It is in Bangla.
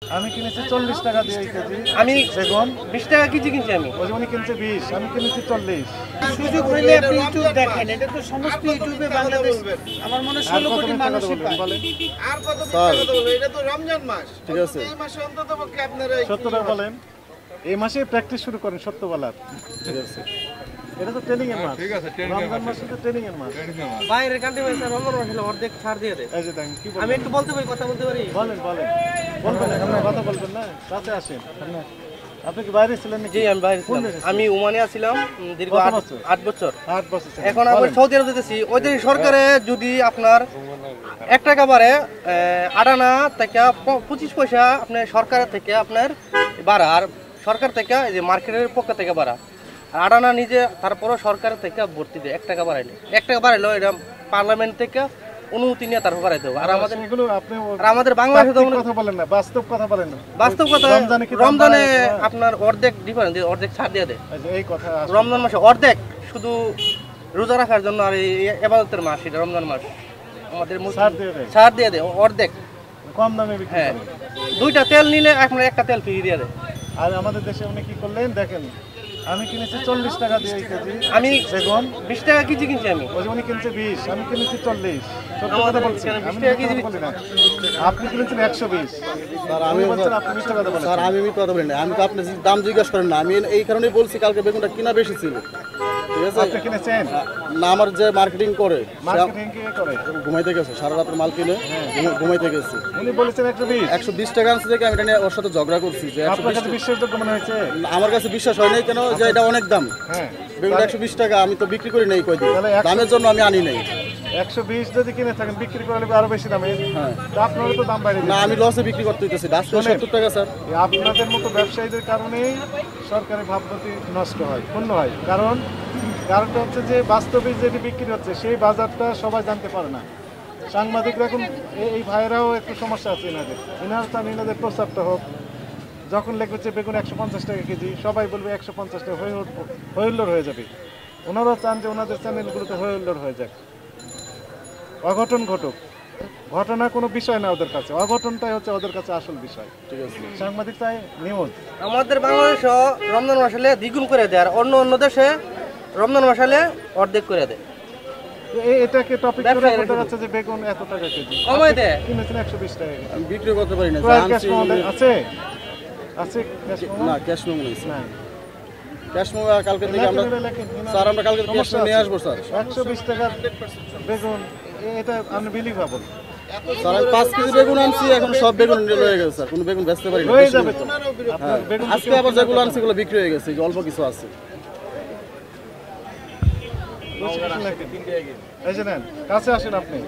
আমি কিনেছি 40 টাকা দিয়ে এই কেজি। আমি বেগুন 20 টাকা কেজি কিনছি আমি। ওই যে উনি কিনছে 20, আমি কিনেছি 40। সুযোগ হইলে আপনি ইউটিউব দেখেন, এটা তো সমস্ত ইউটিউবে বাংলাদেশ আমার মনে হয় 16 কোটি মানুষই পায়। বলেন আর কত মিথ্যা কথা বলবো? এটা তো রমজান মাস। ঠিক আছে। এই মাসে অন্তত পক্ষে আপনারা সত্যটা বলেন। এই মাসে প্র্যাকটিস শুরু করেন সত্য বলার। ঠিক আছে। এটা তো ট্রেনিং এর মাস। ঠিক আছে, রমজান মাসে তো ট্রেনিং এর মাস। বাইরের কান্ট্রি ভাই স্যার রমজান মাসে অর্ধেক ছাড় দিয়ে দেয়। এই যে দেখেন কি আমি বলেন। একটু বলতে পারি, কথা বলতে পারি? বলেন বলবেন না, কথা বলবেন না, কাছে আসেন। আপনি কি বাইরে ছিলেন নাকি? জি আমি বাইরে ছিলাম। আমি ওমানিয়া ছিলাম দীর্ঘ কত 8 বছর? বছর। 8 বছর ছিলেন। এখন আবার বলেন। সৌদি আরব যেতেছি। ওদের সরকারে যদি আপনার 1 টাকা বাড়ে, আটানা থেকে 25 পয়সা আপনার সরকারের থেকে আপনার বাড়া, আর সরকার থেকে এই যে মার্কেটের পক্ষ থেকে বাড়া, আর আটানা নিজে তারপরও সরকারের থেকে ভর্তি দেয় 1 টাকা বাড়াইলে। 1 টাকা বাড়াইলেও এটা পার্লামেন্ট থেকে অনুমতি নিয়ে তারপর বাড়াইতে হবে। আর আমাদের এগুলো আপনি বাংলাদেশে তো কথা বলেন না, বাস্তব কথা বলেন না। বাস্তব কথা, রমজানে কি দাম রমজানে বাড়ায়? আপনার অর্ধেক ডিফারেন্স, অর্ধেক ছাড় দিয়ে দেয়। এই যে এই কথা আসলে- রমজান মাসে অর্ধেক শুধু রোজা রাখার জন্য, আর এই এবাদতের মাস এটা রমজান মাস আমাদের ছাড় দিয়ে দেয়। ছাড় দিয়ে দেয় অর্ধেক। কম দামে বিক্রি হ্যাঁ, করে। 2টা তেল নিলে আপনার 1টা তেল ফ্রি দিয়ে দেয়। আর আমাদের দেশে উনি কি করলেন দেখেন, আমি কিনেছি 40 টাকা দিয়ে এই কেজি। আমি বেগুন 20 টাকা কেজি কিনছি আমি। ওই যে উনি কিনছে 20, আমি কিনেছি 40। সত্য কথা আমাদের বলছি। এখানে 20 আমি টাকা মিথ্যা কেজি কথা বলি না। আপনি কিনেছেন 120। স্যার আমি আমি বলছেন আপনি মিথ্যা কথা বলেন। স্যার আমি মিথ্যা কথা বলি না, আমি তো আপনি দাম জিজ্ঞাসা করেন না, আমি এই কারণেই বলছি কালকে বেগুনটা কিনা বেশি ছিল। ঠিক আছে, আপনি কিনেছেন? না আমার যে মার্কেটিং করে মার্কেটিং কি করে? ঘুমাইতে গেছে, সারা রাতের মাল কিনে ঘুমাইতে গেছে। উনি বলেছেন 120। 120 টাকা আনছে দেখে আমি এটা নিয়ে ওর সাথে ঝগড়া করছি যে আপনার 120 কাছে বিশ্বাসযোগ্য মনে হয়েছে? আমার কাছে বিশ্বাস হয় নাই কেন যে এটা অনেক দাম। হ্যাঁ, বেগুনটা 120 টাকা, আমি তো বিক্রি করি নাই কয়দিন, তাহলে 100 দামের জন্য আমি আনি নাই। 120 যদি কিনে থাকেন, বিক্রি করলে আরো বেশি দামে। হ্যাঁ, তো আপনারও তো দাম বাইরে না আমি লসে বিক্রি করতে হইতেছি, আজকে 70 টাকা স্যার। আপনাদের মতো ব্যবসায়ীদের কারণেই সরকারি ভাবমূর্তি নষ্ট হয়, ক্ষুণ্ণ হয়। কারণটা হচ্ছে যে বাস্তবে যেটি বিক্রি হচ্ছে সেই বাজারটা সবাই জানতে পারে না। সাংবাদিকরা এখন এই ভাইয়েরাও একটু সমস্যা আছে এনারা চান এনাদের প্রস্তাবটা হোক। যখন লেখবে যে বেগুন 150 টাকা কেজি, সবাই বলবে 150 টাকা, হইহুল্লোড় হয়ে যাবে। ওনারাও চান যে ওনাদের চ্যানেলগুলোতে হইহুল্লোড় হয়ে যাক, অঘটন ঘটুক। ঘটনা কোনো বিষয় না ওদের কাছে, অঘটনটাই হচ্ছে ওদের কাছে আসল বিষয়। ঠিক আছে, সাংবাদিক চাই নিউজ। আমাদের বাংলাদেশও রমজান মাস হলে দ্বিগুণ করে দেয়, আর অন্য দেশে রমজান মাস হলে অর্ধেক করে দেয়। এটাকে টপিক করে ব্যবসায়ীরা বলতে যাচ্ছে যে বেগুন এত টাকা কেজি, কমায় দেয়। কিনেছেন 120 টাকা কেজি। আমি বিক্রি করতে পারি না ক্রয়ের স্যার, ক্যাশ মেমো আছে? আছে ক্যাশ মেমো? না ক্যাশ মেমো নেই স্যার। নাই। ক্যাশ মেমো কালকে থেকে আমরা লেখেন, স্যার আমরা কালকে ক্যাশ মেমো নিয়ে আসবো স্যার। 120 টাকার বেগুন, এটা আনবিলিভেবল। স্যার আমি 5 কেজি বেগুন আনছি, এখন সব বেগুন রয়ে গেছে স্যার, কোনো বেগুন বেচতে পারি না। হয়ে যাবে তো। আপনার বেগুন আজকে আবার যেগুলো আনছি সেগুলো বিক্রি হয়ে গেছে, এই যে অল্প কিছু আছে। এই যে নেন, কাছে আসেন আপনি।